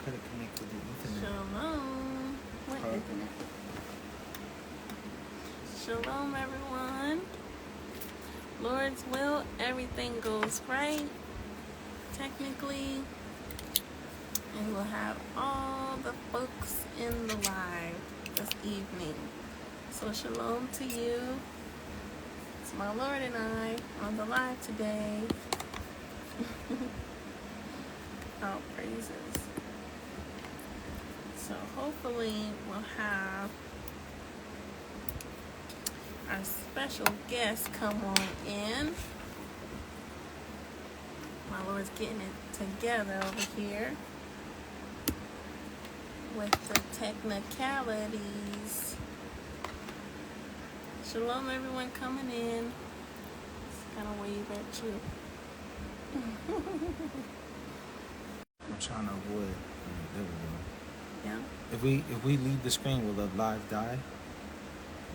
could have connected the Ethernet. Shalom. What Ethernet? Shalom, everyone. Lord's will, everything goes right. Technically, and we'll have all the folks in the live this evening. So shalom to you. It's my Lord and I on the live today. All praises. So hopefully we'll have our special guest come on in. My Lord's getting it together over here with the technicalities. Shalom, everyone coming in. Just kind of wave at you. I'm trying to avoid. There we go. Yeah. If we leave the screen, will the live die?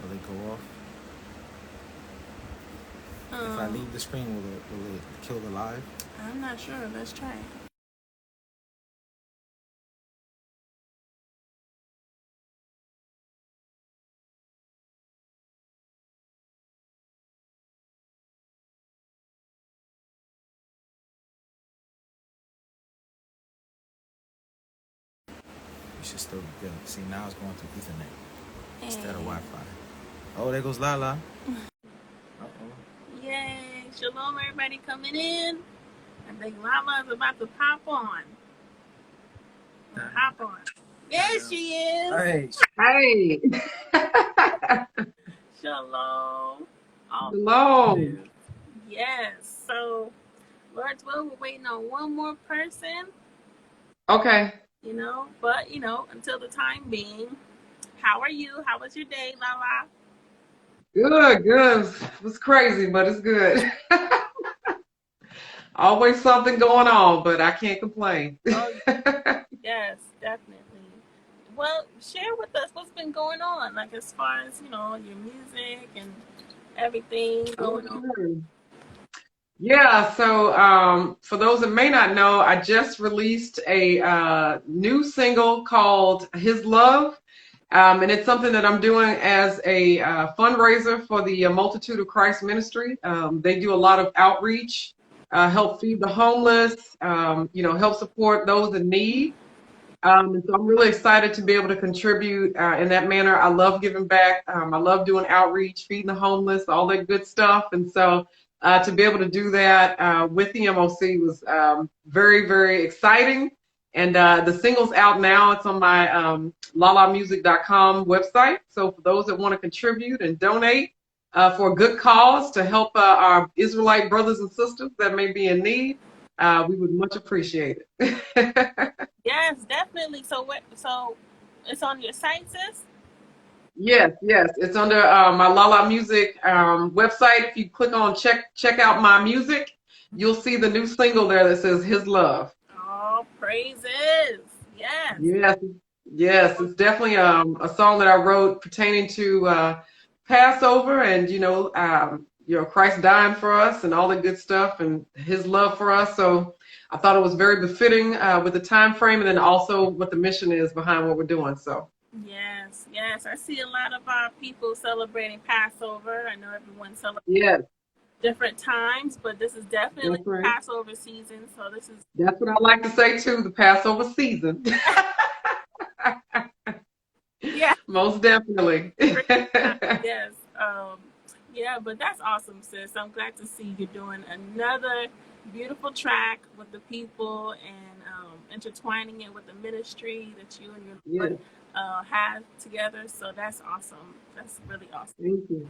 Will it go off? If I leave the screen, will it kill the live? I'm not sure. Let's try it. You should still be good. See, now it's going through Ethernet instead of Hey. Wi-Fi. Oh, there goes Lala. Uh-oh. Yay. Shalom, everybody coming in. I think Lala is about to pop on. Hop on. There she is. Hey. Hey. Shalom. All Hello. praises. Yes. So, Lord's will, we're waiting on one more person, Okay. but, until the time being. How are you? How was your day, Lala? Good, good. It was crazy, but it's good. Always something going on, but I can't complain. Oh, yes, definitely. Well, share with us what's been going on, like as far as, your music and everything going on. Okay. Yeah, so for those that may not know, I just released a new single called His Love. And it's something that I'm doing as a fundraiser for the Multitude of Christ Ministry. They do a lot of outreach, help feed the homeless, help support those in need. And so I'm really excited to be able to contribute in that manner. I love giving back. I love doing outreach, feeding the homeless, all that good stuff. And so to be able to do that with the MOC was very, very exciting. And the single's out now. It's on my lalamusic.com website. So for those that want to contribute and donate for a good cause to help our Israelite brothers and sisters that may be in need, we would much appreciate it. Yes, definitely. So it's on your site, sis? Yes. It's under my Lala Music website. If you click on check out my music, you'll see the new single there that says His Love. Oh, praises. Yes. Yes. It's definitely a song that I wrote pertaining to Passover and, Christ dying for us and all the good stuff and His love for us. So I thought it was very befitting with the time frame and then also what the mission is behind what we're doing. So. Yes. I see a lot of our people celebrating Passover. I know everyone celebrates different times, but this is definitely right. Passover season. So That's what I like to say too, the Passover season. Yeah. Most definitely. Yes. Yeah, but that's awesome, sis. I'm glad to see you doing another beautiful track with the people and intertwining it with the ministry that you and your Lord have together. So that's awesome. That's really awesome. Thank you.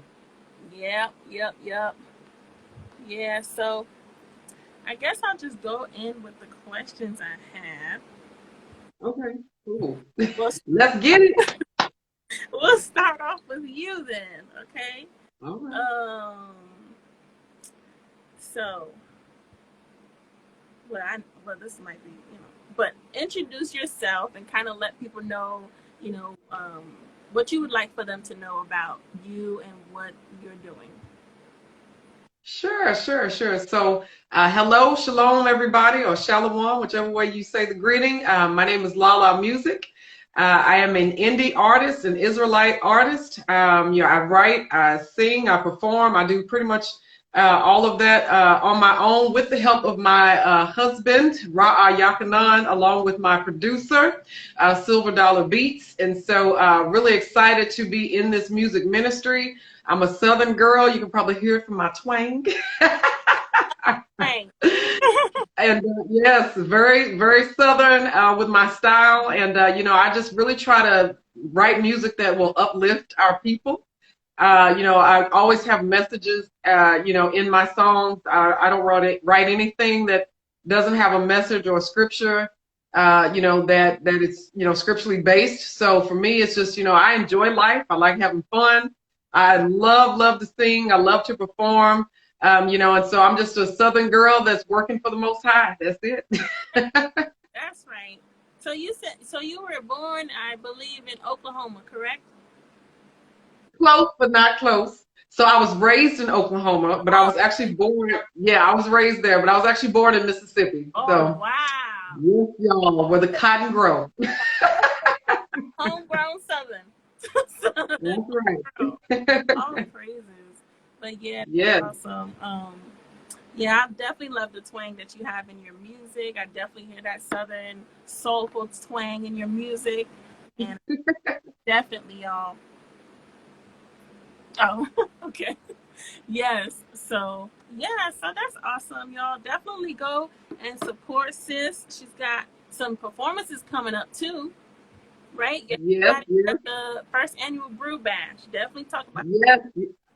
Yep. Yeah, so I guess I'll just go in with the questions I have. Okay, cool. Let's get it. We'll start off with you then, okay? All right. So, this might be, but introduce yourself and kind of let people know, what you would like for them to know about you and what you're doing. Sure, sure, sure. So, hello, shalom, everybody, or shalom, whichever way you say the greeting. My name is Lala Music. I am an indie artist, an Israelite artist. I write, I sing, I perform, I do pretty much all of that on my own with the help of my husband, Ra'a Yakanan, along with my producer, Silver Dollar Beats. And so, really excited to be in this music ministry. I'm a Southern girl. You can probably hear it from my twang. Hey. And yes, very, very Southern with my style. And, I just really try to write music that will uplift our people. I always have messages, in my songs. I don't write anything that doesn't have a message or a scripture, that it's, scripturally based. So for me, it's just, I enjoy life. I like having fun. I love to sing. I love to perform. And so I'm just a Southern girl that's working for the Most High. That's it. That's right. So you were born, I believe, in Oklahoma, correct? Close, but not close. So I was raised in Oklahoma, but I was actually born. Yeah, I was raised there, but I was actually born in Mississippi. Oh, so, wow. Yes, y'all, where the cotton grow. Homegrown Southern. That's right. All praises. But yeah, Yes. awesome. Yeah, I definitely love the twang that you have in your music. I definitely hear that Southern soulful twang in your music. And definitely, y'all. Oh, okay. Yes. So that's awesome, y'all. Definitely go and support sis. She's got some performances coming up too, right? Yes. At the first annual Brew Bash. Definitely talk about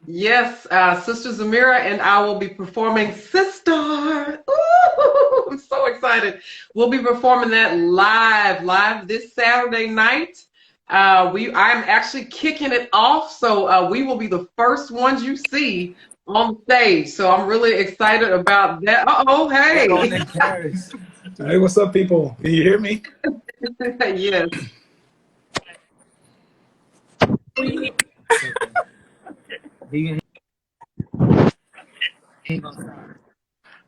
Yes. Sister Zemira and I will be performing Sistar. Ooh, I'm so excited. We'll be performing that live this Saturday night. I'm actually kicking it off, so we will be the first ones you see on stage. So I'm really excited about that. Oh, hey. Hey, what's up, people? Can you hear me? Yes.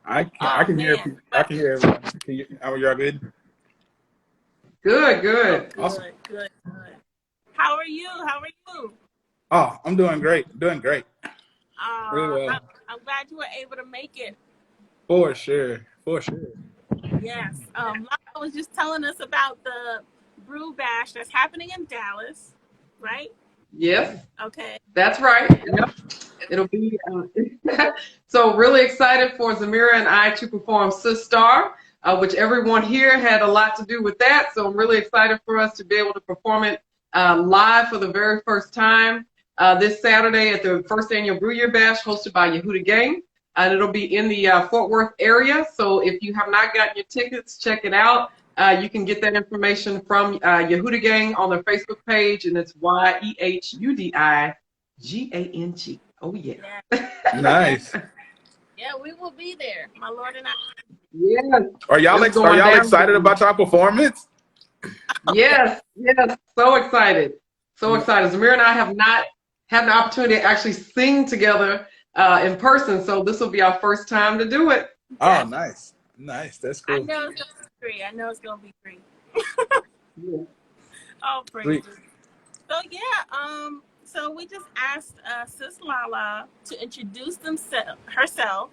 I can hear people. I can hear everyone. Are y'all good? Good. Awesome. Good. How are you? Oh, I'm doing great. Really well. I'm glad you were able to make it. For sure. Yes. Lala was just telling us about the Brew Bash that's happening in Dallas, right? Yes. Okay. That's right. Yep. It'll be so really excited for Zemira and I to perform Sistar, which everyone here had a lot to do with that. So I'm really excited for us to be able to perform it live for the very first time this Saturday at the first annual Brew Year Bash hosted by Yehuda Gang. And it'll be in the Fort Worth area. So if you have not gotten your tickets, check it out. You can get that information from Yehuda Gang on their Facebook page, and it's YEHUDIGANG. Oh, yeah. Nice. Yeah, we will be there, my Lord and I. Yes. Are y'all excited about your performance? Yes. So excited. Zemira and I have not had the opportunity to actually sing together in person, so this will be our first time to do it. Oh, nice. That's cool. I know it's gonna be free. Yeah. Oh, praise. So yeah, so we just asked Sis Lala to introduce herself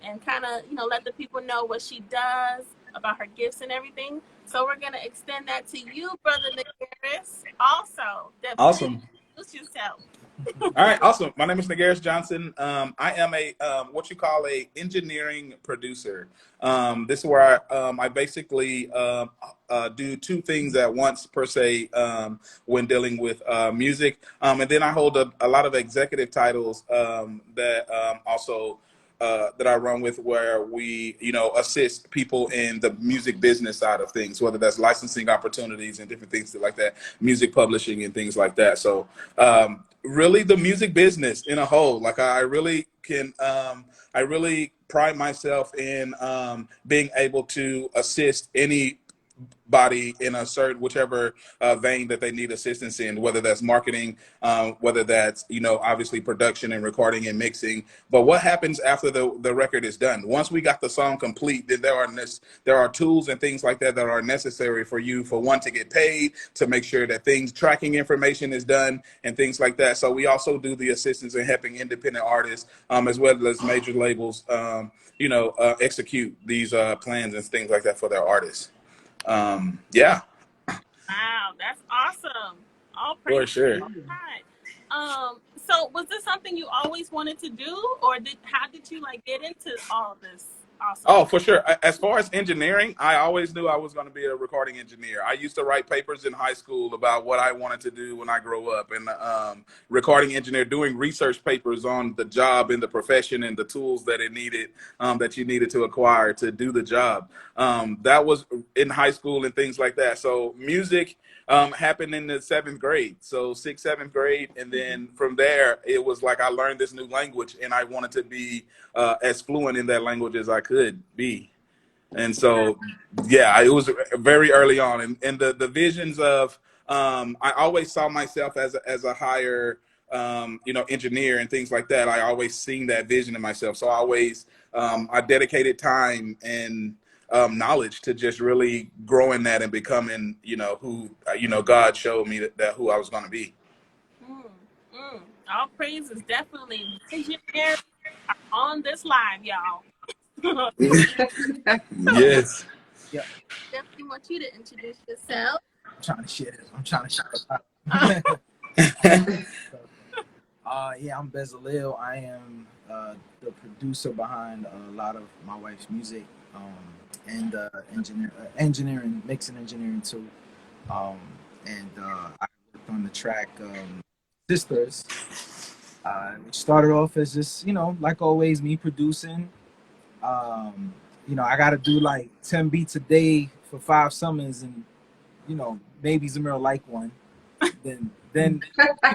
and kind of let the people know what she does, about her gifts and everything. So we're gonna extend that to you, Brother Nagaris, also. Awesome. Introduce yourself. All right, awesome. My name is Nagaris Johnson. I am a what you call a engineering producer. This is where I basically do two things at once per se when dealing with music, and then I hold a lot of executive titles that also. That I run with, where we, assist people in the music business side of things, whether that's licensing opportunities and different things like that, music publishing and things like that. So really the music business in a whole, like I really pride myself in being able to assist any body in a certain whichever vein that they need assistance in, whether that's marketing, whether that's, you know, obviously production and recording and mixing. But what happens after the record is done? Once we got the song complete, then there are tools and things like that that are necessary for you, for one, to get paid, to make sure that tracking information is done and things like that. So we also do the assistance in helping independent artists, as well as major labels, you know, execute these plans and things like that for their artists. Yeah. Wow, that's awesome. All For praise sure. to God. So was this something you always wanted to do, or how did you like get into all of this? Awesome. Oh, for sure. As far as engineering, I always knew I was going to be a recording engineer. I used to write papers in high school about what I wanted to do when I grow up, and recording engineer, doing research papers on the job and the profession and the tools that it needed, that you needed to acquire to do the job. That was in high school and things like that. So music happened in the 7th grade. So 6th, 7th grade. And then from there, it was like I learned this new language and I wanted to be as fluent in that language as I could be. And so, yeah, it was very early on. And the visions of, I always saw myself as a higher, you know, engineer and things like that. I always seen that vision in myself. So I always, I dedicated time and knowledge to just really growing that and becoming, you know, who, you know, God showed me that who I was going to be. All praises, definitely. Engineers are on this live, y'all. Yes. Yeah. Definitely want you to introduce yourself. I'm trying to share this. I'm trying to share this. Yeah, I'm Bezaleel. I am the producer behind a lot of my wife's music, and engineering, mixing engineering too. I worked on the track Sistars, which started off as just, you know, like always, me producing. You know, I got to do like 10 beats a day for 5 summers, and, you know, maybe Zemira like one. Then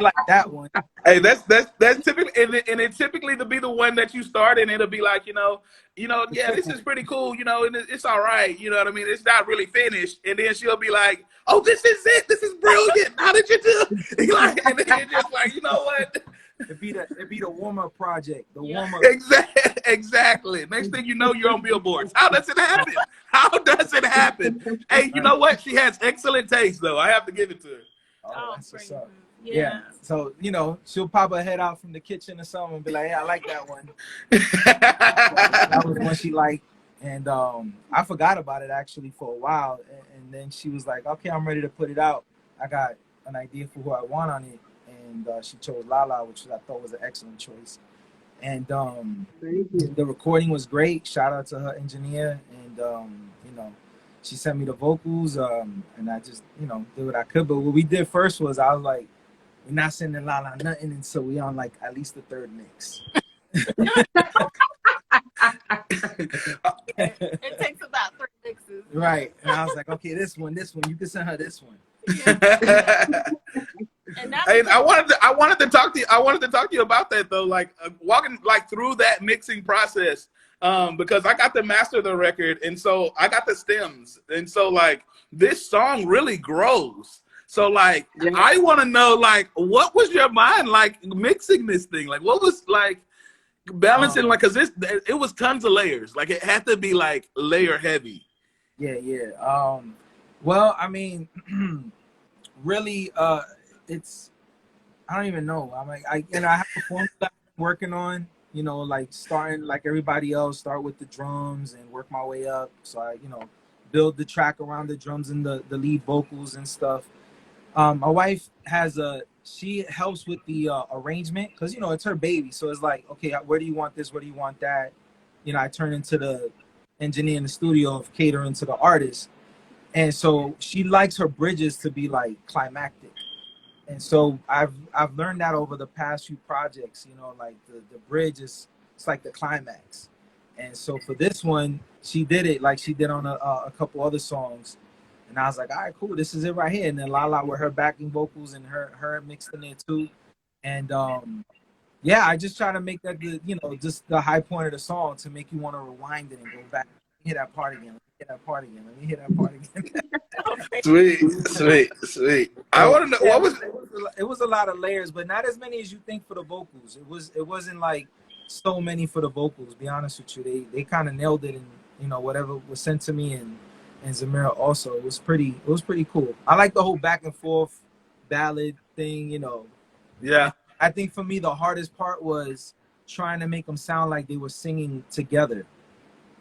like that one. Hey, that's typically, and it typically to be the one that you start, and it'll be like, you know, yeah, this is pretty cool, you know, and it's all right, you know what I mean? It's not really finished, and then she'll be like, oh, this is it, this is brilliant. How did you do? Like, and then you're just like, you know what? It'd be the warm-up project. The warm-up. Exactly. Next thing you know, you're on billboards. How does it happen? How does it happen? Hey, you know what? She has excellent taste, though. I have to give it to her. Oh, that's what's up. Yeah. So, you know, she'll pop her head out from the kitchen or something and be like, yeah, I like that one. That was one she liked. And I forgot about it actually for a while. And then she was like, okay, I'm ready to put it out. I got an idea for who I want on it. And she chose Lala, which I thought was an excellent choice. And the recording was great. Shout out to her engineer. And, you know, she sent me the vocals, and I just, you know, did what I could. But what we did first was I was like, we're not sending Lala nothing, and so we on like at least the 3rd mix. It takes about 3 mixes. Right. And I was like, okay, this one, you can send her this one. And I wanted to talk to you. I wanted to talk to you about that though, like walking like through that mixing process. Because I got to master the record, and so I got the stems, and so like this song really grows. So like I want to know, like, what was your mind like mixing this thing? Like, what was like balancing, like, cause it was tons of layers. Like it had to be like layer heavy. Yeah. Well, I mean, really, it's, I don't even know. I'm like, I have a formula I'm working on. You know, like starting like everybody else, start with the drums and work my way up. So I, you know, build the track around the drums and the lead vocals and stuff. My wife she helps with the arrangement because, you know, it's her baby. So it's like, okay, where do you want this? Where do you want that? You know, I turn into the engineer in the studio of catering to the artist. And so she likes her bridges to be like climactic. And so I've learned that over the past few projects, you know, like the bridge it's like the climax. And so for this one, she did it like she did on a couple other songs. And I was like, all right, cool, this is it right here. And then Lala with her backing vocals and her mixed in there too. And yeah, I just try to make that, you know, just the high point of the song to make you want to rewind it and go back and hear that part again. hear that part again. Let me hear that part again. Sweet. I want to know Yeah, what was. it was a lot of layers, but not as many as you think for the vocals. It wasn't like so many for the vocals. Be honest with you, they kind of nailed it, and you know whatever was sent to me and Zemira also. It was pretty cool. I like the whole back and forth ballad thing. You know. Yeah. And I think for me the hardest part was trying to make them sound like they were singing together.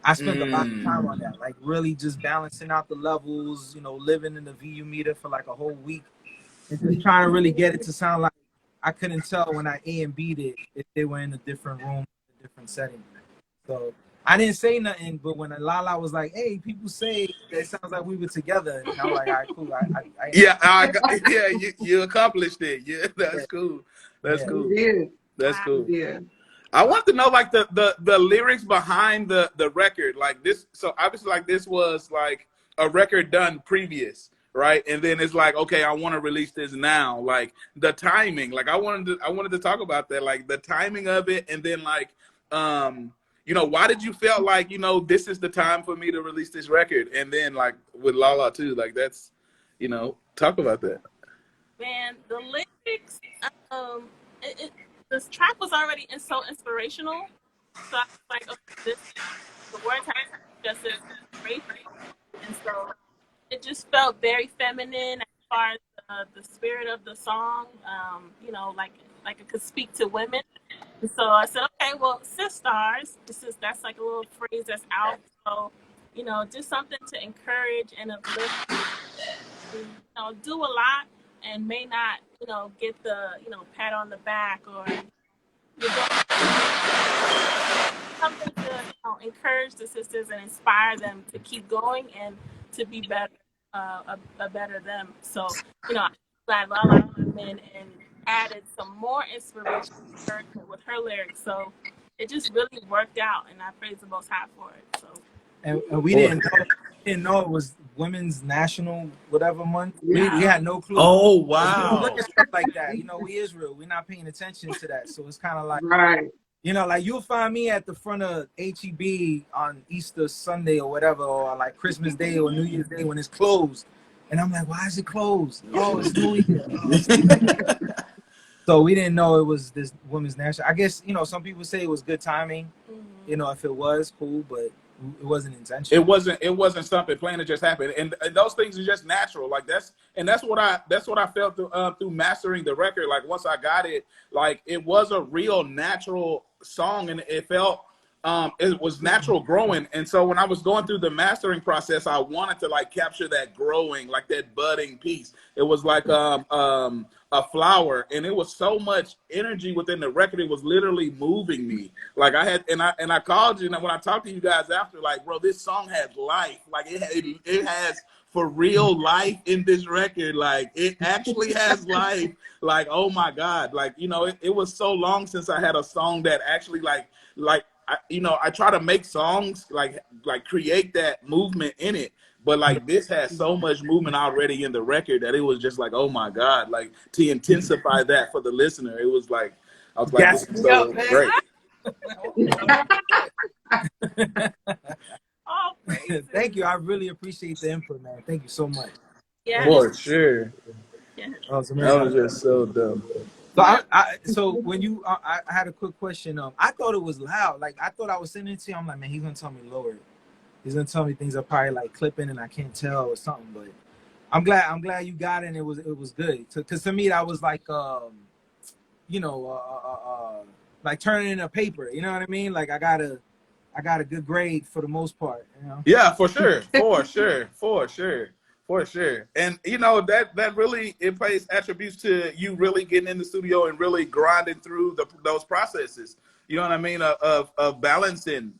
I spent a lot of time on that, like really just balancing out the levels, you know, living in the VU meter for like a whole week and just trying to really get it to sound like I couldn't tell when I A and B'd it if they were in a different room, a different setting. So I didn't say nothing, but when Lala was like, "Hey, people say that sounds like we were together," and I'm like, "All right, cool." You accomplished it. Yeah, that's cool. That's cool. That's cool. Yeah. I want to know like the lyrics behind the record, like this. So obviously, like this was like a record done previous, right? And then it's like, okay, I want to release this now. Like the timing, like I wanted to talk about that, like the timing of it, and then like, you know, why did you feel like, you know, this is the time for me to release this record? And then like with Lala too, like that's, you know, talk about that. Man, the lyrics, this track was already so inspirational. So I was like, okay, the words have just as inspirational. And so it just felt very feminine as far as the spirit of the song. You know, like it could speak to women. And so I said, okay, well, Sistars, that's like a little phrase that's out. So, you know, just something to encourage and uplift. You know, do a lot and may not, you know, get the, you know, pat on the back or something to, you know, encourage the sisters and inspire them to keep going and to be better, a better them. So, you know, I'm glad Lala came in and added some more inspiration with her lyrics. So it just really worked out, and I praise the Most High for it. So. And we didn't know it was Women's National whatever month. Yeah. We had no clue. Oh wow! Look at stuff like that. You know, we Israel. We're not paying attention to that. So it's kind of like, right. You know, like you'll find me at the front of HEB on Easter Sunday or whatever, or like Christmas Day or New Year's Day when it's closed, and I'm like, why is it closed? Oh, it's New Year. So we didn't know it was this Women's National. I guess, you know, some people say it was good timing. You know, if it was cool, but it wasn't intentional. It wasn't something planned. It just happened, and those things are just natural. Like that's what I felt through mastering the record. Like once I got it, like it was a real natural song, and it felt it was natural growing. And so when I was going through the mastering process, I wanted to like capture that growing, like that budding piece. It was like a flower, and it was so much energy within the record. It was literally moving me. Like I had, and I called you, and when I talked to you guys after, like, bro, this song has life. Like it has for real life in this record. Like it actually has life. Like, oh my God. Like, you know, it was so long since I had a song that actually I try to make songs like create that movement in it. But like this has so much movement already in the record that it was just like, oh my God, like to intensify that for the listener, it was like, I was like, this is so great. Oh, thank you. I really appreciate the input, man. Thank you so much. Yeah, for sure. Yeah. Oh, That was just so dumb. So so when you, I had a quick question. I thought it was loud. Like I thought I was sending it to you. I'm like, man, he's gonna tell me lower it. He's gonna tell me things are probably like clipping and I can't tell or something. But I'm glad you got it. And it was good. Because to me that was like you know, like turning in a paper. You know what I mean? Like I got a good grade for the most part. You know? Yeah, for sure, for sure. And you know that really it plays attributes to you really getting in the studio and really grinding through those processes. You know what I mean? Of balancing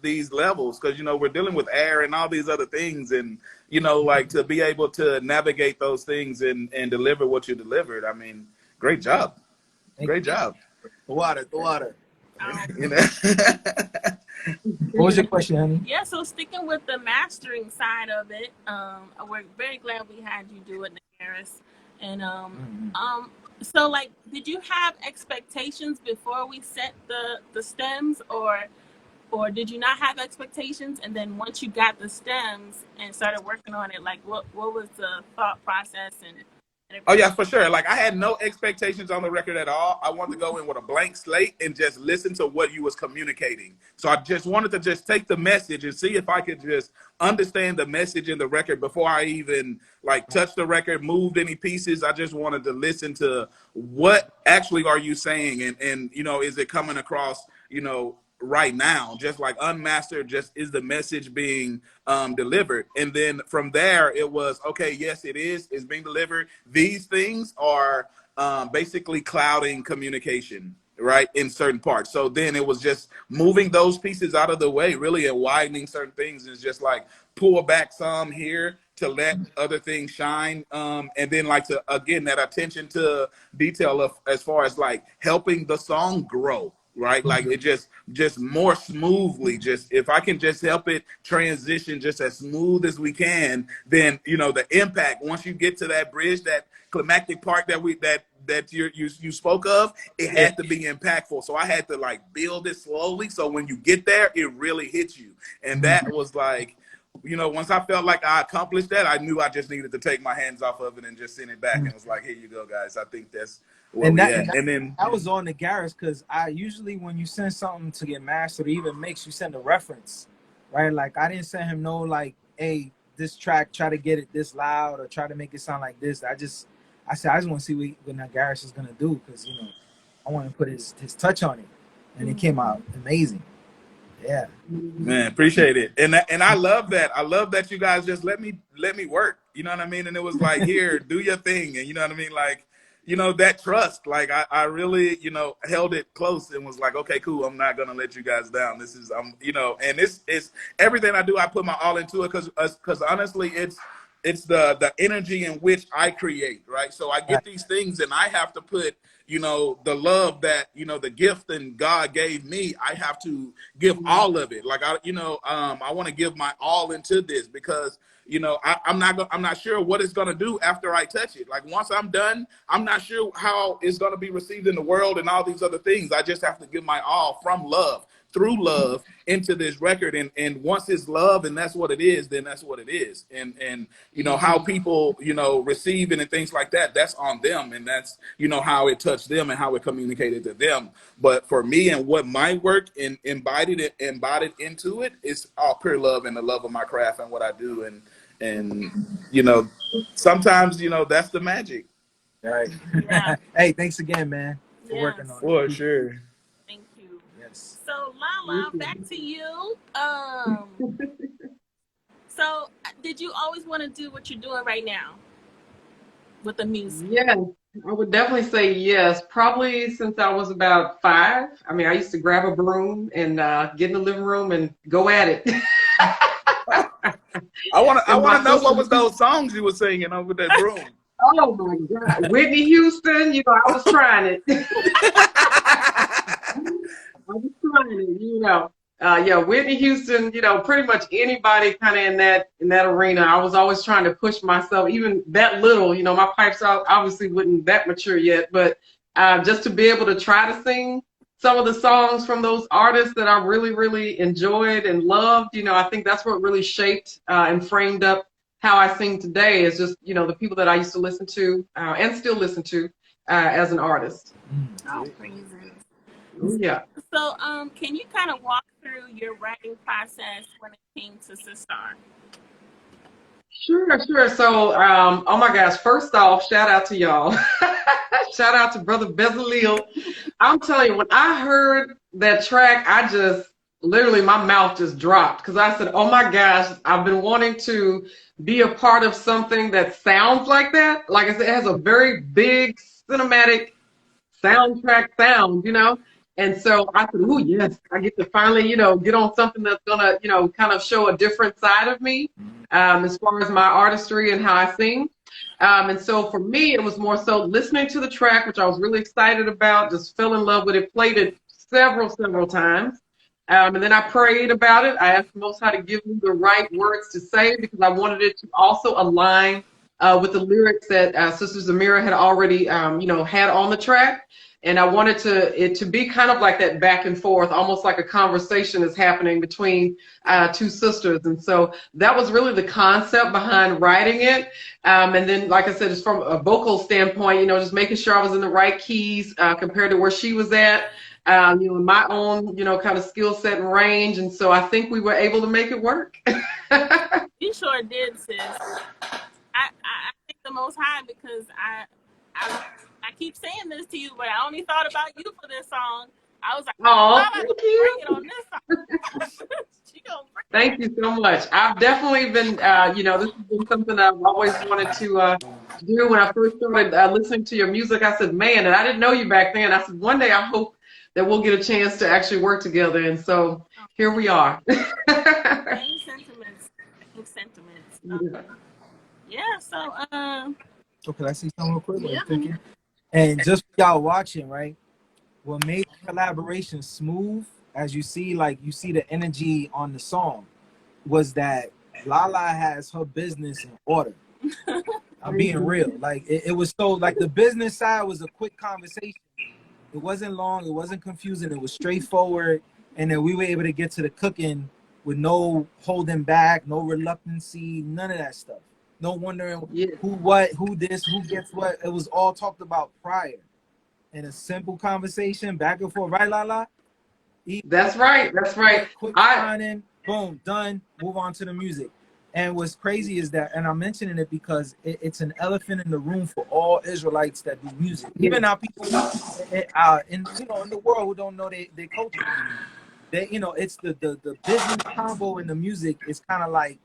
these levels, because you know we're dealing with air and all these other things, and you know, like to be able to navigate those things and deliver what you delivered. I mean, great job. Great job. The water. You know? What was your question, honey? Yeah, so sticking with the mastering side of it, we're very glad we had you do it, Nagaris. And so like, did you have expectations before we set the stems, or or did you not have expectations? And then once you got the stems and started working on it, like what was the thought process and Oh yeah, for sure. Like I had no expectations on the record at all. I wanted to go in with a blank slate and just listen to what you was communicating. So I just wanted to just take the message and see if I could just understand the message in the record before I even like touched the record, moved any pieces. I just wanted to listen to what actually are you saying, and you know, is it coming across, you know, right now, just like unmastered, just is the message being delivered. And then from there it was okay, yes, it's being delivered. These things are basically clouding communication, right, in certain parts. So then it was just moving those pieces out of the way really, and widening certain things, is just like pull back some here to let other things shine, and then like to again that attention to detail of as far as like helping the song grow, right? Like it just more smoothly, just if I can just help it transition just as smooth as we can, then you know the impact once you get to that bridge, that climactic part that you spoke of, it had to be impactful. So I had to like build it slowly, so when you get there it really hits you. And that was like, you know, once I felt like I accomplished that, I knew I just needed to take my hands off of it and just send it back. And it was like, here you go, guys. I think that's where we at. And then I was on Nagaris because I usually, when you send something to get mastered or even mixed, you send a reference, right? Like I didn't send him no like, hey, this track, try to get it this loud or try to make it sound like this. I said I just want to see what Nagaris is gonna do, because you know I want to put his touch on it, and it came out amazing. Yeah, man, appreciate it. And I love that. I love that you guys just let me work. You know what I mean? And it was like, here, do your thing. And you know what I mean? Like, you know, that trust, like I really, you know, held it close and was like, okay, cool. I'm not going to let you guys down. This is, you know, and it's everything I do, I put my all into it, because honestly, it's the energy in which I create, right? So I get these things and I have to put, you know, the love that, you know, the gift and God gave me, I have to give all of it. Like, I want to give my all into this, because, you know, I'm not sure what it's going to do after I touch it. Like once I'm done, I'm not sure how it's going to be received in the world and all these other things. I just have to give my all from love, through love, into this record. And once it's love and that's what it is, then that's what it is. And you know, how people, you know, receive it and things like that, that's on them. And that's, you know, how it touched them and how it communicated to them. But for me and what my work embodied into it, is all pure love and the love of my craft and what I do. And you know, sometimes, you know, that's the magic. all right. Yeah. Hey, thanks again, man, for working on it. For sure. Thank you. Yes. So Lala, back to you. So did you always want to do what you're doing right now with the music? Yes, I would definitely say yes. Probably since I was about 5. I mean, I used to grab a broom and get in the living room and go at it. I want to know what was those songs you were singing over that broom. Oh my God, Whitney Houston! You know, I was trying it. I was trying it. You know, yeah, Whitney Houston. You know, pretty much anybody kind of in that arena. I was always trying to push myself, even that little. You know, my pipes obviously wasn't that mature yet, but just to be able to try to sing some of the songs from those artists that I really, really enjoyed and loved, you know, I think that's what really shaped and framed up how I sing today, is just, you know, the people that I used to listen to and still listen to as an artist. Oh, praises. Yeah. So, can you kind of walk through your writing process when it came to Sistar? Sure. So, oh my gosh, first off, shout out to y'all. Shout out to brother Bezaleel. I'm telling you, when I heard that track, I just literally, my mouth just dropped, because I said, oh my gosh, I've been wanting to be a part of something that sounds like that. Like I said, it has a very big cinematic soundtrack sound, you know? And so I said, oh yes, I get to finally, you know, get on something that's gonna, you know, kind of show a different side of me as far as my artistry and how I sing. And so for me, it was more so listening to the track, which I was really excited about, just fell in love with it, played it several times. And then I prayed about it. I asked the Most High to give me the right words to say, because I wanted it to also align with the lyrics that Sister Zemira had already, had on the track. And I wanted it to be kind of like that back and forth, almost like a conversation is happening between two sisters. And so that was really the concept behind writing it. And then, like I said, just from a vocal standpoint, just making sure I was in the right keys compared to where she was at, my own, kind of skill set and range. And so I think we were able to make it work. You sure did, sis. I thank the Most High because I keep saying this to you, but I only thought about you for this song. I was like, oh, thank you. Bring it on this song. Thank you so much. I've definitely been, this has been something I've always wanted to do. When I first started listening to your music, I said, man, and I didn't know you back then. I said, one day I hope that we'll get a chance to actually work together. And so here we are. Same sentiments. Yeah, so can I see something real quick? Yeah. Thinking? And just for y'all watching, right? What made the collaboration smooth, as you see, you see the energy on the song, was that Lala has her business in order. I'm being real. It was so, the business side was a quick conversation. It wasn't long. It wasn't confusing. It was straightforward. And then we were able to get to the cooking with no holding back, no reluctancy, none of that stuff. No wondering who what, who this, who gets what. It was all talked about prior. In a simple conversation, back and forth. Right, Lala? That's right. That's right. Quick signing, boom, done. Move on to the music. And what's crazy is that, and I'm mentioning it because it's an elephant in the room for all Israelites that do music. Even our people in the world who don't know their culture. It's the business combo in the music is kind of like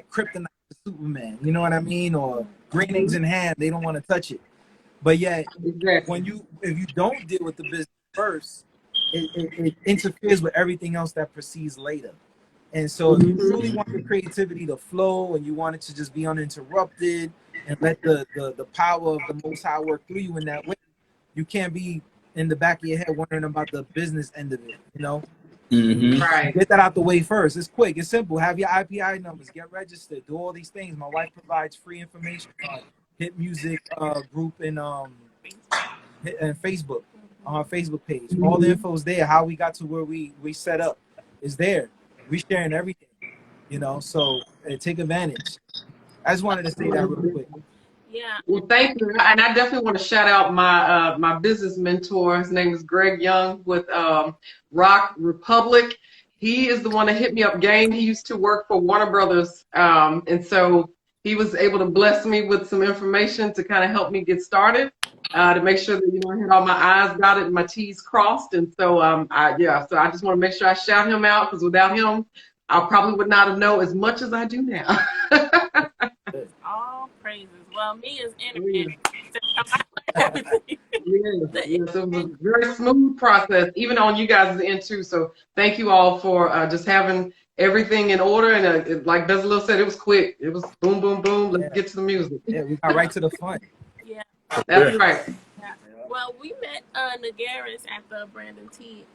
kryptonite to Superman. You know what I mean? Or green eggs in hand, they don't want to touch it. But yet, if you don't deal with the business first, it interferes with everything else that proceeds later. And so if you really want the creativity to flow and you want it to just be uninterrupted and let the power of the Most High work through you in that way, you can't be in the back of your head wondering about the business end of it, Right. Get that out the way first. It's quick. It's simple. Have your IPI numbers. Get registered. Do all these things. My wife provides free information on Hit Music group and Facebook, on our Facebook page. All the info's there. How we got to where we set up is there. We sharing everything, so take advantage. I just wanted to say that real quick. Yeah. Well, thank you. And I definitely want to shout out my business mentor. His name is Greg Young with Rock Republic. He is the one that hit me up game. He used to work for Warner Brothers. And so he was able to bless me with some information to kind of help me get started, to make sure that, I had all my I's dotted and my T's crossed. And so, so I just want to make sure I shout him out, because without him, I probably would not have known as much as I do now. All praises. Well, me as internet, everything. Yes, it was a very smooth process, even on you guys' end too. So thank you all for just having everything in order. And like Bezaleel said, it was quick. It was boom, boom, boom. Let's get to the music. Yeah, we got right to the fun. Yeah. That's right. Yeah. Well, we met Nagaris at the Brandon T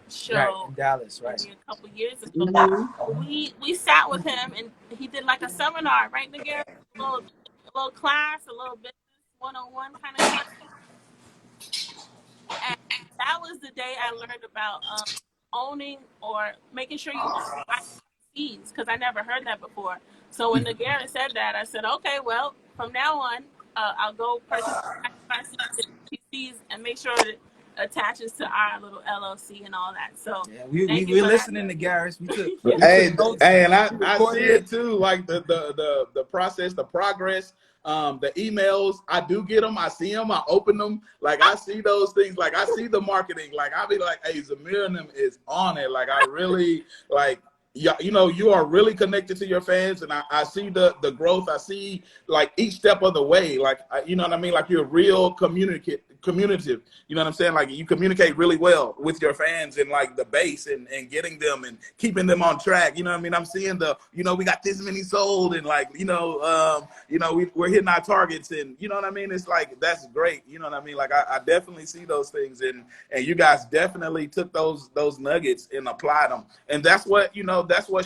show, right, in Dallas, right? A couple years ago. We sat with him and he did like a seminar, right, Nagaris? A little class, a little business 101 kind of class. And that was the day I learned about owning or making sure you own seeds, because I never heard that before. So when Nagaris said that, I said, okay, well, from now on, I'll go purchase my seeds and make sure that attaches to our little LLC and all that. So yeah, we're listening to Nagaris. And I see it too, like the process, the progress, the emails. I do get them. I see them. I open them. Like I see those things. Like I see the marketing. Like I'll be like, hey, ZemiraMusic is on it. Like I really like. Yeah, you are really connected to your fans, and I see the growth. I see like each step of the way. Like you know what I mean. Like you're a real communicator. communicative. You know what I'm saying? Like you communicate really well with your fans and like the bass and getting them and keeping them on track. You know what I mean? I'm seeing we got this many sold and like, we're hitting our targets and you know what I mean? It's like, that's great. You know what I mean? Like I definitely see those things and you guys definitely took those nuggets and applied them. And that's what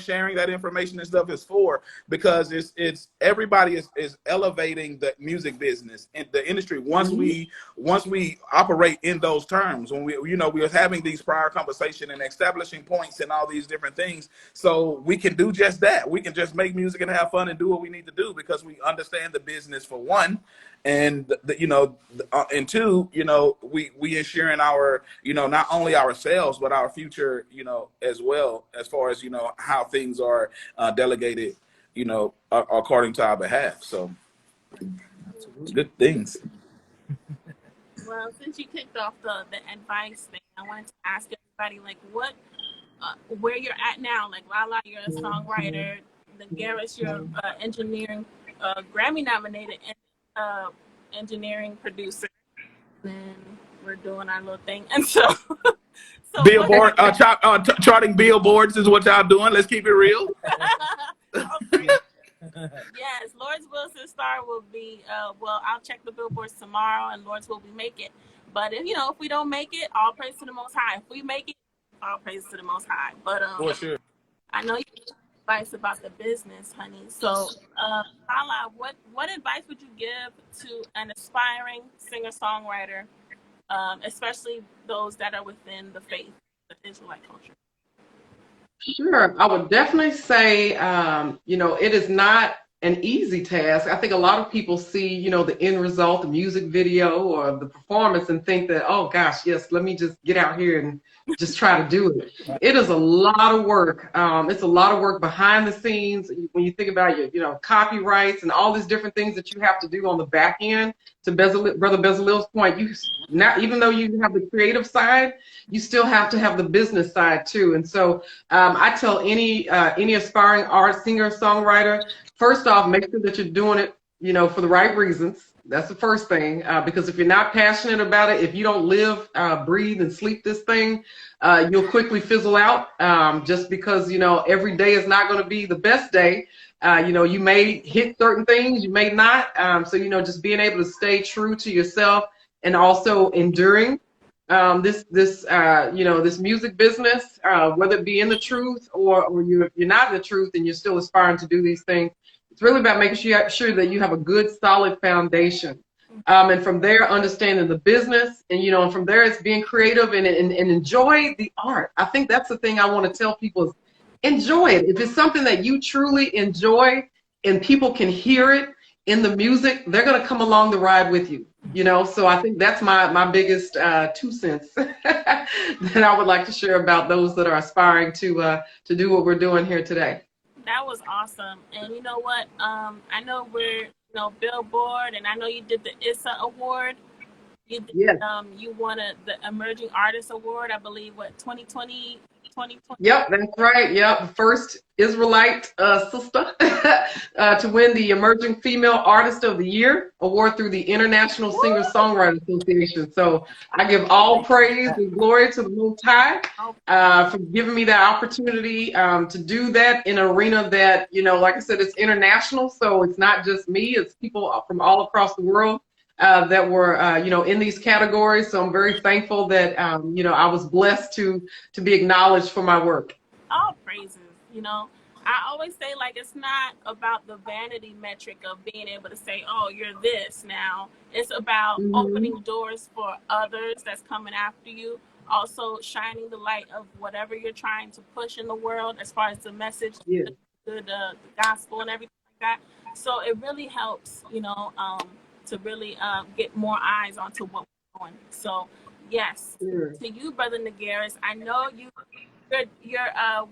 sharing that information and stuff is for, because it's everybody is elevating the music business and the industry once we operate in those terms. When we were having these prior conversation and establishing points and all these different things, so we can do just that. We can just make music and have fun and do what we need to do because we understand the business, for one, and and two, we ensuring our not only ourselves but our future as well, as far as how things are delegated according to our behalf. So good things. Well, since you kicked off the advice thing, I wanted to ask everybody, like, what, where you're at now. Like, Lala, you're a songwriter. Nagaris, you're engineering, Grammy-nominated engineering producer. And we're doing our little thing. And so Billboard, charting billboards is what y'all doing. Let's keep it real. Okay. Yes, Lord's will, Sistar will be. I'll check the billboards tomorrow, and Lord's will, we make it. But if we don't make it, all praise to the Most High. If we make it, all praise to the Most High. But for sure. I know you have advice about the business, honey. So, Lala, what advice would you give to an aspiring singer-songwriter, especially those that are within the faith, the Israelite culture? Sure. I would definitely say, it is not an easy task. I think a lot of people see, the end result, the music video or the performance, and think that, oh gosh, yes, let me just get out here and just try to do it. It is a lot of work. It's a lot of work behind the scenes. When you think about your, copyrights and all these different things that you have to do on the back end. To Brother Bezaleel's point, even though you have the creative side, you still have to have the business side too. And so I tell any aspiring singer, songwriter, first off, make sure that you're doing it, for the right reasons. That's the first thing, because if you're not passionate about it, if you don't live, breathe, and sleep this thing, you'll quickly fizzle out. Just because every day is not going to be the best day. You may hit certain things, you may not. So just being able to stay true to yourself and also enduring this music business, whether it be in the truth or you're not in the truth and you're still aspiring to do these things. It's really about making sure that you have a good, solid foundation. And from there, understanding the business, and from there, it's being creative and enjoy the art. I think that's the thing I want to tell people is enjoy it. If it's something that you truly enjoy and people can hear it in the music, they're going to come along the ride with you. So I think that's my biggest 2 cents that I would like to share about those that are aspiring to do what we're doing here today. That was awesome. And you know what? I know we're, Billboard, and I know you did the ISSA award. You did, yes. You won the Emerging Artist Award, I believe, 2020? Yep, that's right. Yep, the first Israelite sister to win the Emerging Female Artist of the Year award through the International Singer-Songwriter Association. So I give all praise and glory to the Most High for giving me that opportunity to do that in an arena that, like I said, it's international. So it's not just me, it's people from all across the world that were, in these categories. So I'm very thankful that, I was blessed to be acknowledged for my work. All praises, I always say, like, it's not about the vanity metric of being able to say, oh, you're this now. It's about opening doors for others that's coming after you. Also shining the light of whatever you're trying to push in the world as far as the message, the gospel and everything like that. So it really helps, to really get more eyes onto what we're doing. So, yes, to you, Brother Nagaris, I know you're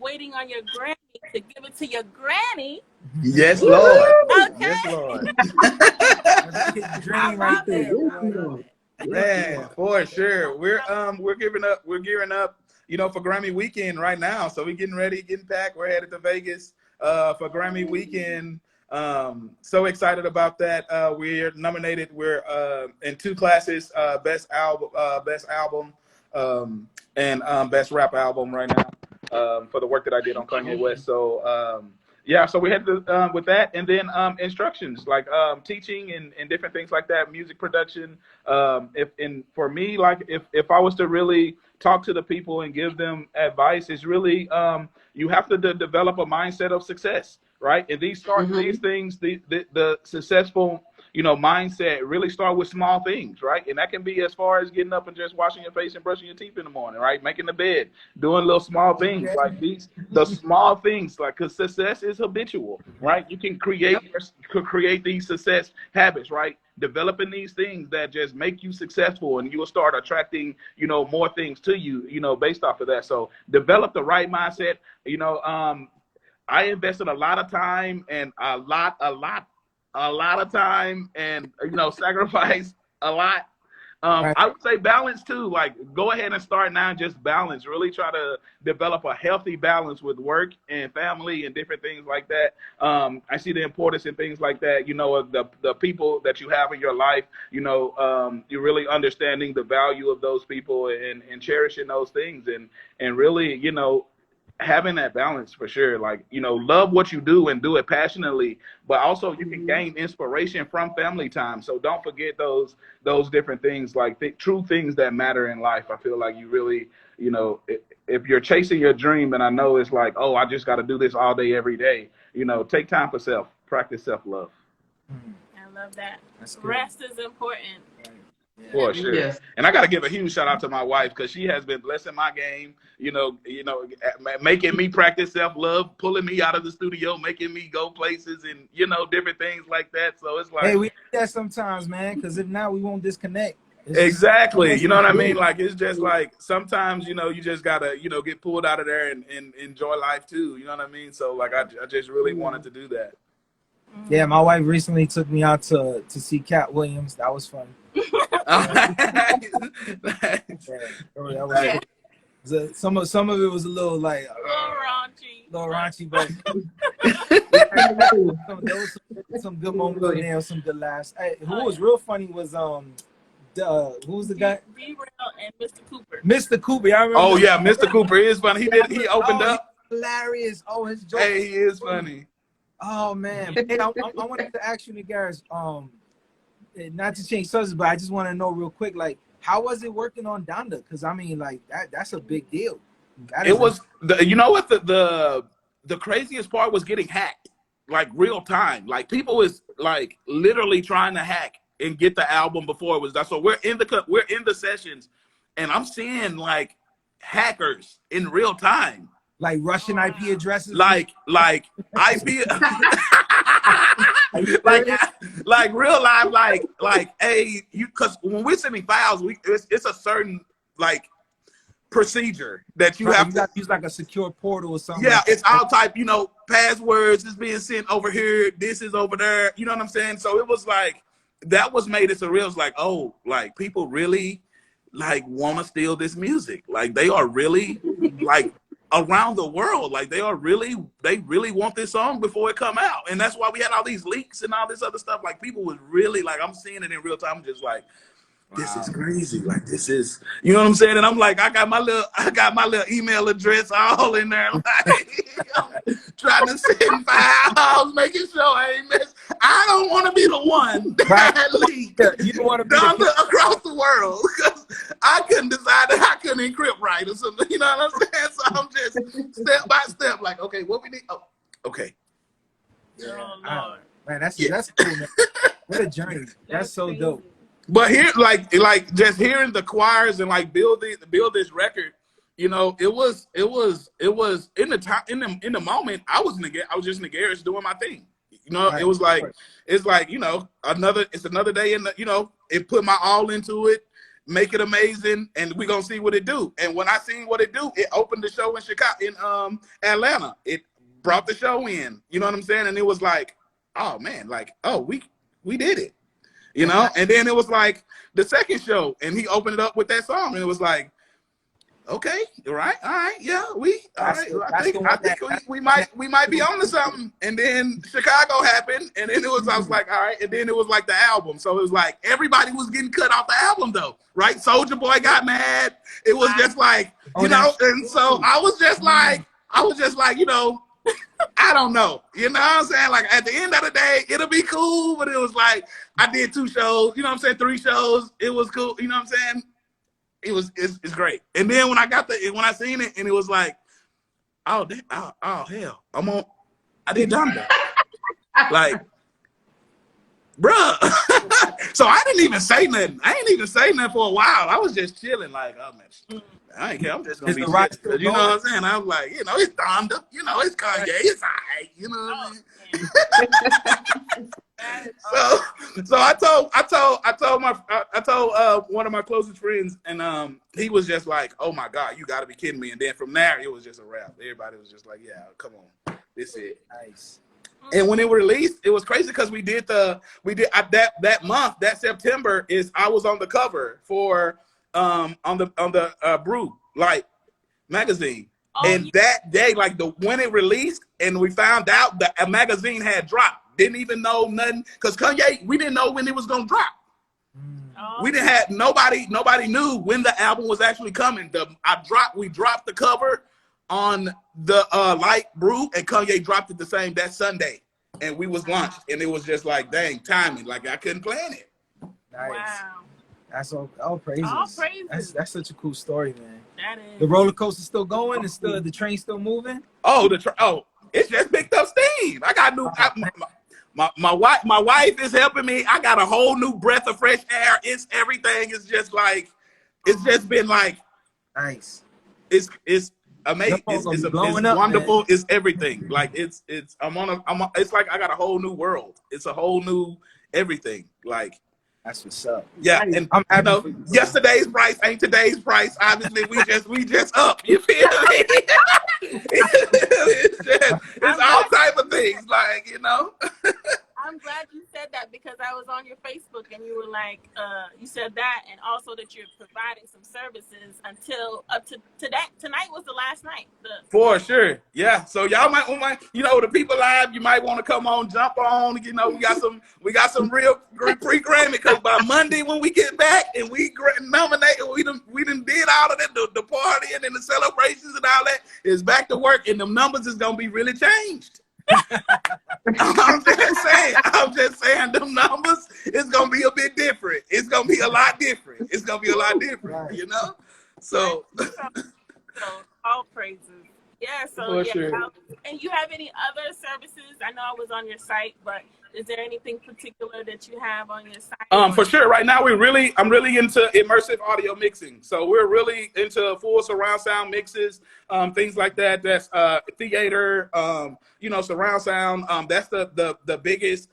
waiting on your Grammy to give it to your granny. Yes, Lord. Okay. Yes, Lord. Dream right there. Man, for sure. We're gearing up, for Grammy weekend right now. So we're getting ready, getting packed. We're headed to Vegas for Grammy weekend. So excited about that. We're nominated. We're in 2 classes: best album, and best rap album right now for the work that I did on Kanye West. So yeah, so we had to with that, and then instructions like teaching and different things like that, music production. For me, like if I was to really talk to the people and give them advice, it's really you have to develop a mindset of success, right? And these things, the successful, mindset really start with small things, right? And that can be as far as getting up and just washing your face and brushing your teeth in the morning, right? Making the bed, doing little small things like these, the small things, like, because success is habitual, right? You can create these success habits, right? Developing these things that just make you successful, and you will start attracting, more things to you, based off of that. So develop the right mindset. I invested a lot of time and a lot of time and, sacrifice a lot. I would say balance too. Like, go ahead and start now. Just balance. Really try to develop a healthy balance with work and family and different things like that. I see the importance in things like that. Of the people that you have in your life. You're really understanding the value of those people and cherishing those things and really, having that balance for sure. Like, love what you do and do it passionately, but also you can gain inspiration from family time. So don't forget those different things, like true things that matter in life. I feel like you really, if you're chasing your dream, then I know it's like, oh, I just got to do this all day, every day. Take time for self, practice self-love. I love that. Rest is important. Yeah. For sure. Yes. And I got to give a huge shout out to my wife, because she has been blessing my game, making me practice self-love, pulling me out of the studio, making me go places and, different things like that. So it's like, hey, we do that sometimes, man, because if not, we won't disconnect. Exactly. You know what I mean? Like, it's just like sometimes, you just got to, get pulled out of there and enjoy life too. You know what I mean? So like, I just really wanted to do that. Yeah, my wife recently took me out to see Cat Williams. That was fun. Some of it was a little like raunchy, but there was some good moments in there, some good laughs. Hey, who was real funny was who was the guy? B-Real and Mr. Cooper. Mr. Cooper, I remember. Oh yeah, Mr. Cooper is funny. He opened up. Hilarious. Oh, his jokes. Hey, he is funny. Oh man. Hey, I wanted to ask you, Nagaris, not to change subjects, but I just want to know real quick, like, how was it working on Donda? Because I mean, like, that's a big deal. It was the craziest part was getting hacked, like real time. Like, people was like literally trying to hack and get the album before it was done. So we're in the sessions, and I'm seeing like hackers in real time, like Russian IP addresses, like IP. like real life, like hey, because when we're sending files, it's a certain like procedure that you have to use, like a secure portal or something. Yeah, like it's all type, passwords is being sent over here, this is over there, you know what I'm saying? So it was like, that was made it surreal. It's like, oh, like people really like want to steal this music. Like they are really like around the world, like they really want this song before it come out, and that's why we had all these leaks and all this other stuff. Like people was really like, I'm seeing it in real time, just like, this is crazy. Like this is, you know what I'm saying? And I'm like, I got my little email address all in there, like trying to send files, making sure I ain't miss. I don't want to be the one that leaked. You don't want to be across the world, because I couldn't decide that I couldn't encrypt right or something. You know what I'm saying? So I'm just step by step, like, okay, what we need. Oh, okay. Oh Lord, man, that's cool, man. What a journey. That's so crazy. Dope. But here, like just hearing the choirs and like build this record, it was in the moment. I was just Nagaris doing my thing. Right. It was like, it's like, it's another day in the, it put my all into it, make it amazing, and we're gonna see what it do. And when I seen what it do, it opened the show in Chicago, in Atlanta. It brought the show in, you know what I'm saying? And it was like, oh man, like, oh, we did it. And then it was like the second show, and he opened it up with that song, and it was like, okay, all right, yeah, we all That's right. the, I that's the think one that we might be on to something. And then Chicago happened, and then I was like, all right, and then it was like the album. So it was like everybody was getting cut off the album though, right? Soldier Boy got mad. It was just like, you know, and so I was just like, you know, I don't know. You know what I'm saying? Like at the end of the day, it'll be cool, but it was like I did 2 shows, you know what I'm saying, 3 shows. It was cool, you know what I'm saying? It's great. And then when I seen it and it was like, oh hell, I did Donda. Like, bruh. So I didn't even say nothing. I ain't even say nothing for a while. I was just chilling, like, oh man, I ain't care. I'm just gonna be right. You know what I'm saying? I was like, you know, it's Donda, you know, it's Kanye, it's alright, you know what I mean? So I told one of my closest friends, and he was just like, "Oh my God, you got to be kidding me!" And then from there, it was just a wrap. Everybody was just like, "Yeah, come on, this is it." Nice. And when it was released, it was crazy because that month, that September I was on the cover for on the Brew Light magazine. And that day, like when it released, and we found out that a magazine had dropped. Didn't even know nothing because Kanye, we didn't know when it was gonna drop. We didn't have nobody knew when the album was actually coming. We dropped the cover on the Light Brew, and Kanye dropped it that Sunday, and we was launched, and it was just like, dang, timing, like I couldn't plan it. Nice. Wow. That's all praises. All praises. That's such a cool story, man. That is. The roller coaster's still going. It's still the train's still moving. Oh, it's just picked up steam. I got new. My wife is helping me. I got a whole new breath of fresh air. It's everything. It's just like, it's just been like, nice. It's amazing. It's wonderful. Man. It's everything. Like it's like I got a whole new world. It's a whole new everything. Like that's what's up. Yeah, and I'm happy, you know, yesterday's price ain't today's price. Obviously, we just up. You feel me? It's all type of things, like, you know. I'm glad you said that because I was on your Facebook and you were like, you said that, and also that you're providing some services until up to that. Tonight was the last night. For sure, yeah. So y'all might, you know, the people live, you might want to come on, jump on. You know, we got some real pre-Grammy because by Monday when we get back and we nominate, we done did all of that, the party and then the celebrations and all that is back to work, and the numbers is gonna be really changed. I'm just saying them numbers is gonna be a bit different. It's gonna be a lot different. Right. You know. So all praises. Yeah. So yeah. Sure. And you have any other services? I know I was on your site, but is there anything particular that you have on your site? For sure. Right now, I'm really into immersive audio mixing. So we're really into full surround sound mixes, things like that. That's theater, you know, surround sound. That's the biggest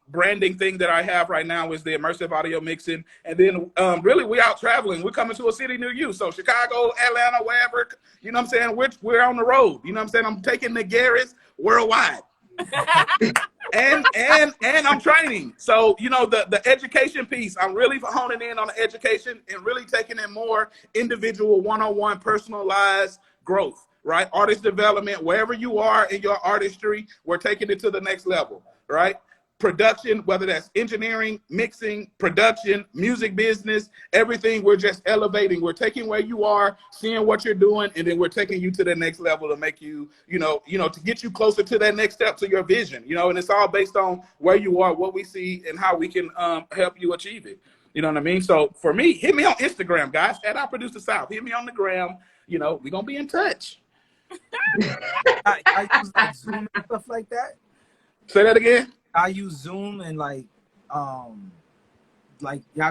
branding thing that I have right now is the immersive audio mixing. And then really we out traveling. We're coming to a city near you. So Chicago, Atlanta, wherever, you know what I'm saying? We're on the road. You know what I'm saying? I'm taking Nagaris worldwide. and I'm training. So, you know, the education piece, I'm really honing in on the education and really taking in more individual one-on-one personalized growth, right? Artist development, wherever you are in your artistry, we're taking it to the next level, right? Production, whether that's engineering, mixing, production, music business, everything, we're just elevating. We're taking where you are, seeing what you're doing, and then we're taking you to the next level to make you, you know, to get you closer to that next step to your vision, you know, and it's all based on where you are, what we see, and how we can help you achieve it. You know what I mean? So for me, hit me on Instagram, guys, at I Produce the South. Hit me on the gram. You know, we're going to be in touch. I use like Zoom and stuff like that. Say that again. I use Zoom and like y'all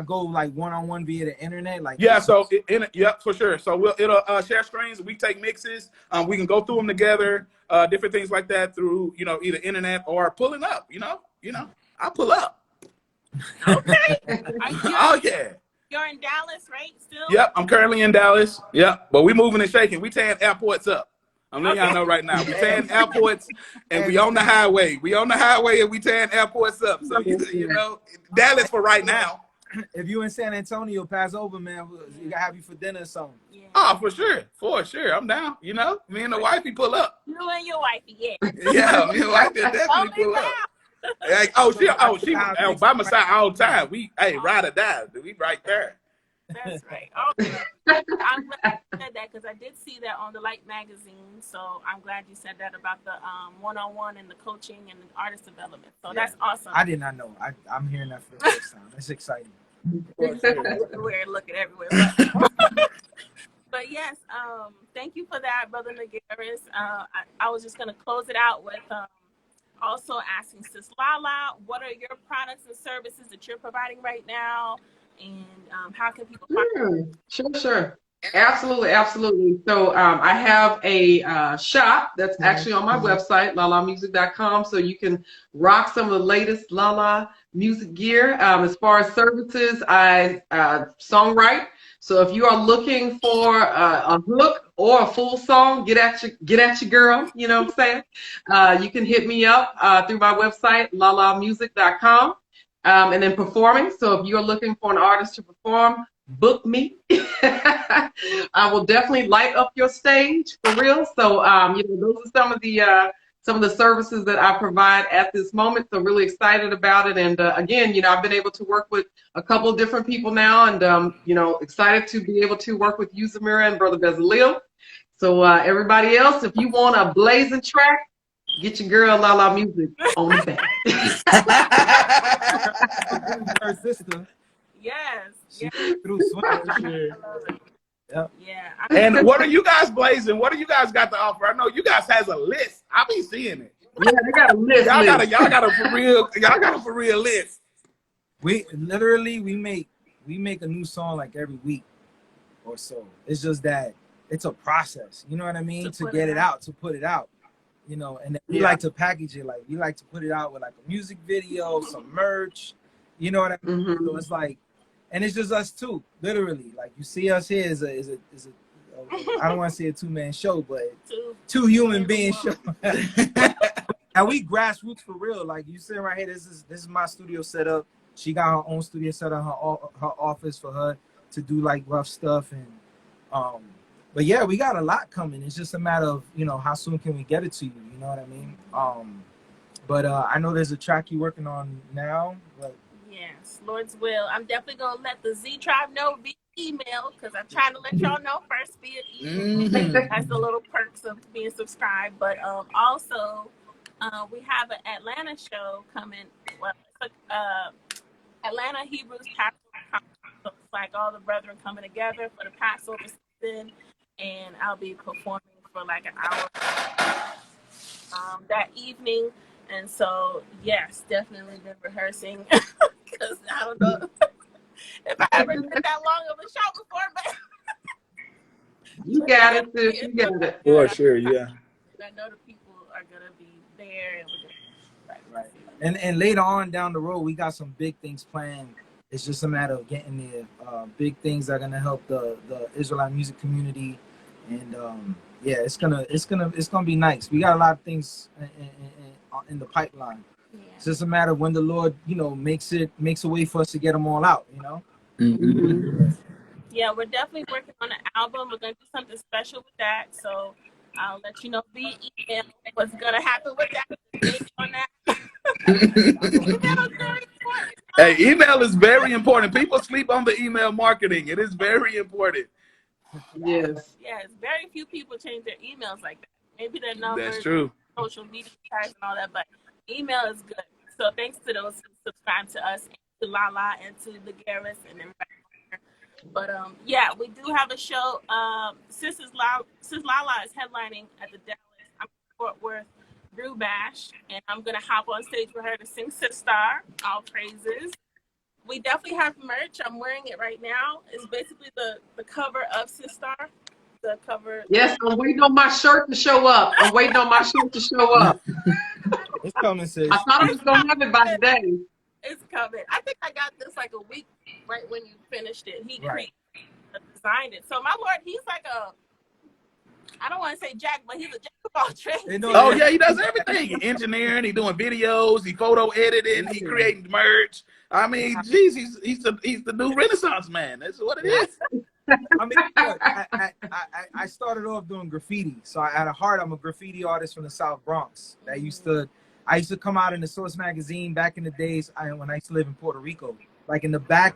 go like one-on-one via the internet, like yeah. So yeah, for sure. So it'll share screens. We take mixes. We can go through them together. Different things like that through, you know, either internet or pulling up. You know, I pull up. Okay. Oh yeah. You're in Dallas, right? Still. Yep, I'm currently in Dallas. Yep, but we moving and shaking. We tearing airports up. I'm letting y'all know right now. We tearing airports and we on the highway. We on the highway and we tearing airports up. So, you know, Dallas for right now. if you in San Antonio, pass over, man. We gotta have you for dinner or something. Yeah. Oh, for sure. I'm down. You know, me and the wifey pull up. You and your wifey, yeah. Yeah, me and the wifey definitely pull up. Like, she by my side all the time. We ride or die. We right there. That's right. I'm glad you said that because I did see that on the Light magazine. So I'm glad you said that about the one-on-one and the coaching and the artist development. So that's awesome. I did not know. I'm hearing that for the first time. That's exciting. We're looking everywhere. But yes, thank you for that, Brother Nagaris. I was just going to close it out with also asking Sis Lala, what are your products and services that you're providing right now? And how can people find Sure. Absolutely. So I have a shop that's actually on my website, lalamusic.com, so you can rock some of the latest Lala music gear. As far as services, I songwrite. So if you are looking for a hook or a full song, get at your girl, you know what I'm saying? You can hit me up through my website, lalamusic.com. And then performing. So if you're looking for an artist to perform, book me. I will definitely light up your stage for real. So those are some of the services that I provide at this moment. So really excited about it. And again, I've been able to work with a couple of different people now, and excited to be able to work with you, Zemira, and Brother Bezaleel. So everybody else, if you want a blazing track, get your girl Lala Music on the back. Her sister. Yes. Through sweat. Yeah. And what are you guys blazing? What do you guys got to offer? I know you guys has a list. I be seeing it. Yeah, they got a list. Y'all got a for real list. We literally we make a new song like every week or so. It's just that it's a process. You know what I mean? To get it out, to put it out. And we like to package it, like we like to put it out with like a music video, some merch, you know what I mean? Mm-hmm. So it's like, and it's just us two, literally. Like you see us here is a I don't want to say a two-man show, but two human being show. And we grassroots for real. Like you sitting right here, this is my studio setup. She got her own studio set up, her office for her to do like rough stuff, and but yeah, we got a lot coming. It's just a matter of, how soon can we get it to you? You know what I mean? But I know there's a track you're working on now. But... Yes, Lord's will. I'm definitely going to let the Ztribe know via email because I'm trying to let y'all know first via email. That's the little perks of being subscribed. But also, we have an Atlanta show coming. Well, it's Atlanta Hebrews Passover. So it's like all the brethren coming together for the Passover season. And I'll be performing for like an hour that evening. And so, yes, definitely been rehearsing because I don't know if I ever did that long of a show before, but you got it, sis. You got it. For sure, yeah. I know the people are gonna be there, and we're gonna right. And later on down the road, we got some big things planned. It's just a matter of getting there. Big things that are gonna help the Israelite music community. And yeah, it's gonna be nice. We got a lot of things in the pipeline. Yeah. It's just a matter of when the Lord, makes a way for us to get them all out. Mm-hmm. Yeah, we're definitely working on an album. We're gonna do something special with that. So I'll let you know via email what's gonna happen with that. On that. Email is very important. Hey, email is very important. People sleep on the email marketing. It is very important. Yes. Yes. Very few people change their emails like that. Maybe their numbers, that's true. Social media tags and all that, but email is good. So thanks to those who subscribe to us, and to Lala, and to the Nagaris, and everybody. But yeah, we do have a show. Sis Lala is headlining at the Dallas, Fort Worth Brew Bash, and I'm gonna hop on stage with her to sing Sistar, all praises. We definitely have merch. I'm wearing it right now. It's basically the cover of Sistar. The cover. Yes, I'm waiting on my shirt to show up. It's coming, sis. I thought I was going to have it by today. It's coming. I think I got this like a week right when you finished it. He designed it. So my Lord, he's like I don't want to say Jack, but he's a jack of all trades. Oh yeah, he does everything. He engineering, he doing videos, he photo editing, he creating merch. I mean, geez, he's the new Renaissance man. That's what it is. I mean, look, I started off doing graffiti. So at heart, I'm a graffiti artist from the South Bronx. I used to come out in the Source magazine back in the days when I used to live in Puerto Rico. Like in the back,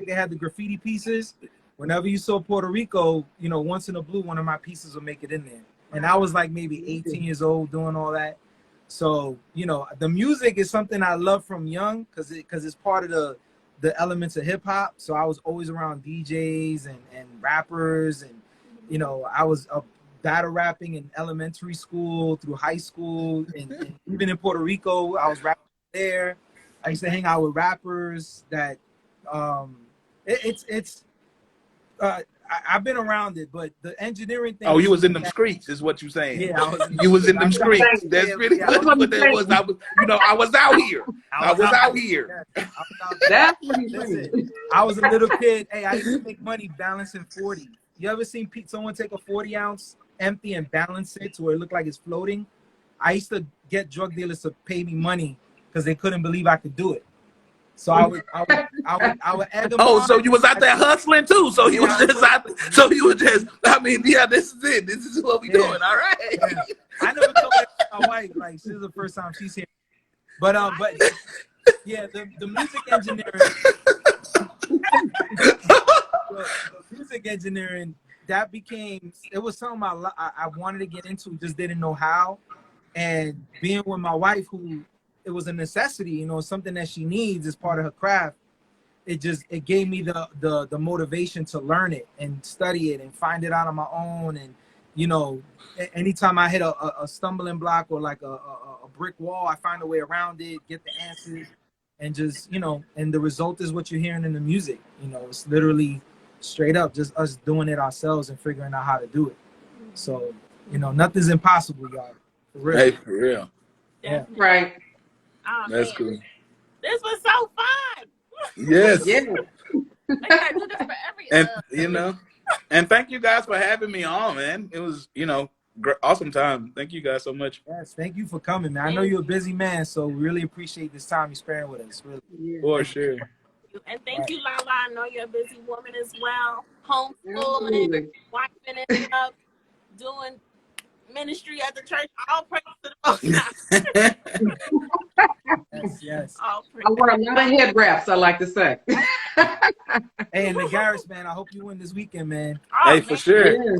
they had the graffiti pieces. Whenever you saw Puerto Rico, you know, once in a blue, one of my pieces would make it in there. And I was like maybe 18 years old doing all that. So, you know, the music is something I love from young because it's part of the elements of hip hop. So I was always around DJs and rappers. And, you know, I was battle rapping in elementary school through high school. And even in Puerto Rico, I was rapping there. I used to hang out with rappers that I've been around it, but the engineering thing. Oh, you was in them streets, is what you saying? Yeah, you was in them streets. That's really what that was. I was out here. I was out here. That's what he's saying. I was a little kid. Hey, I used to make money balancing 40. You ever seen someone take a 40 ounce empty and balance it to where it looked like it's floating? I used to get drug dealers to pay me money because they couldn't believe I could do it. So I would egg them on. So you was out there hustling too. So he was just out there. So he was just, I mean, yeah, this is it. This is what we doing. All right. Yeah. I never told my wife, like, this is the first time she's here. But yeah, the music engineering, the music engineering, that became, it was something I wanted to get into, just didn't know how. And being with my wife, who, it was a necessity, you know, something that she needs as part of her craft. It gave me the motivation to learn it and study it and find it out on my own. And, you know, anytime I hit a stumbling block or like a brick wall, I find a way around it, get the answers, and just, you know, and the result is what you're hearing in the music. You know, it's literally straight up just us doing it ourselves and figuring out how to do it. So, you know, nothing's impossible, y'all. For real. Hey, for real. Yeah. Right. Oh, That's man. cool. This was so fun. Yes. Yeah. I gotta do this for every And you know, and thank you guys for having me on, man. It was, you know, awesome time. Thank you guys so much. Yes, thank you for coming, man. I know you're a busy man, so really appreciate this time you're sparing with us. Really. Yeah. For sure. And thank you, Lala. I know you're a busy woman as well. Homeschooling, Absolutely. wiping it up, doing ministry at the church. All praise to the Most High. Yes. All praise. I wear a lot of head wraps, I like to say. Hey, and Nagaris, man, I hope you win this weekend, man. Oh, Hey, for sure. Yeah.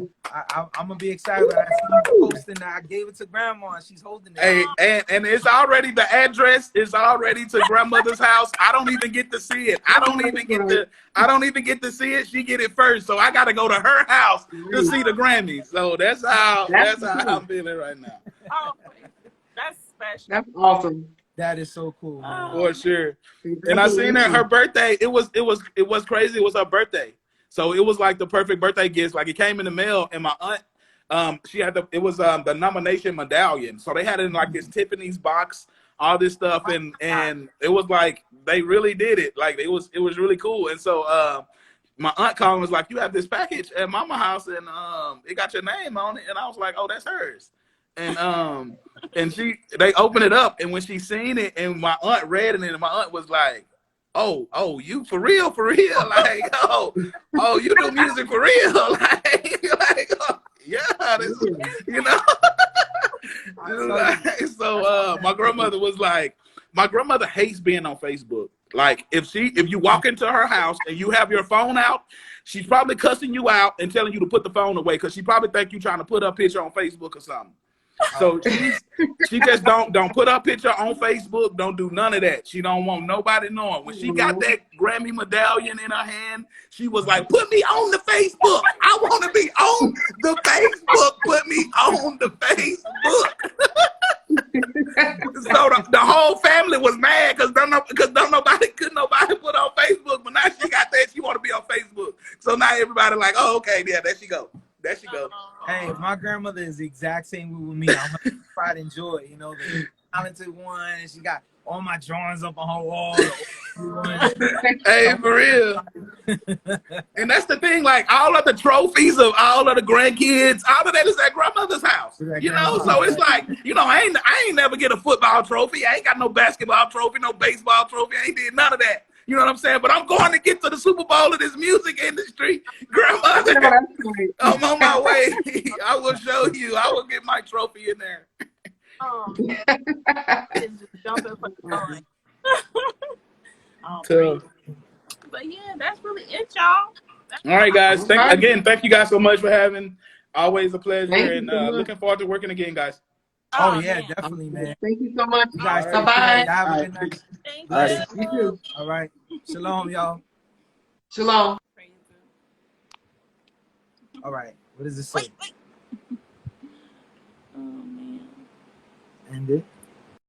I'm gonna be excited. I see you posting that. I gave it to Grandma, and she's holding it. Hey, and it's already, the address is already to grandmother's house. I don't even get to see it. I don't even get to see it. She get it first. So I gotta go to her house to see the Grammy. So that's how I'm feeling right now. Oh, that's special. That's awesome. That is so cool, man. For sure. And I seen her birthday. It was crazy. It was her birthday. So it was like the perfect birthday gift. Like it came in the mail, and my aunt, she had the nomination medallion. So they had it in like this Tiffany's box, all this stuff, and it was like they really did it. Like it was really cool. And so my aunt called and was like, "You have this package at Mama house, and it got your name on it." And I was like, "Oh, that's hers." And they opened it up, and when she seen it, and my aunt read it, and my aunt was like, "Oh, you for real, like, oh, you do music for real, like, oh, yeah, this, you know." So my grandmother was like, my grandmother hates being on Facebook. Like if you walk into her house and you have your phone out, she's probably cussing you out and telling you to put the phone away because she probably think you trying to put her picture on Facebook or something. So she just don't put her picture on Facebook. Don't do none of that. She don't want nobody knowing. When she got that Grammy medallion in her hand, she was like, "Put me on the Facebook. I want to be on the Facebook. Put me on the Facebook." So the whole family was mad because couldn't nobody put on Facebook. But now she got that. She want to be on Facebook. So now everybody like, "Oh, okay, yeah, there she go. There she go." Hey, my grandmother is the exact same way with me. I'm her pride and joy, you know, the talented one. And she got all my drawings up on her wall. Hey, for real. And that's the thing, like all of the trophies of all of the grandkids, all of that is at grandmother's house. You know, so it's like, you know, I ain't never get a football trophy. I ain't got no basketball trophy, no baseball trophy. I ain't did none of that. You know what I'm saying? But I'm going to get to the Super Bowl of this music industry. Grandmother, I'm on my way. I will show you. I will get my trophy in there. Just jumping for joy. But yeah, that's really it, y'all. All right, guys. Thank you guys so much for having. Always a pleasure, and so looking forward to working again, guys. Oh yeah, man. definitely, man. Thank you so much. You guys Bye bye. have a good night. Thank you. You too. All right. Shalom, y'all. Shalom. All right. What does it say? Oh man. End it.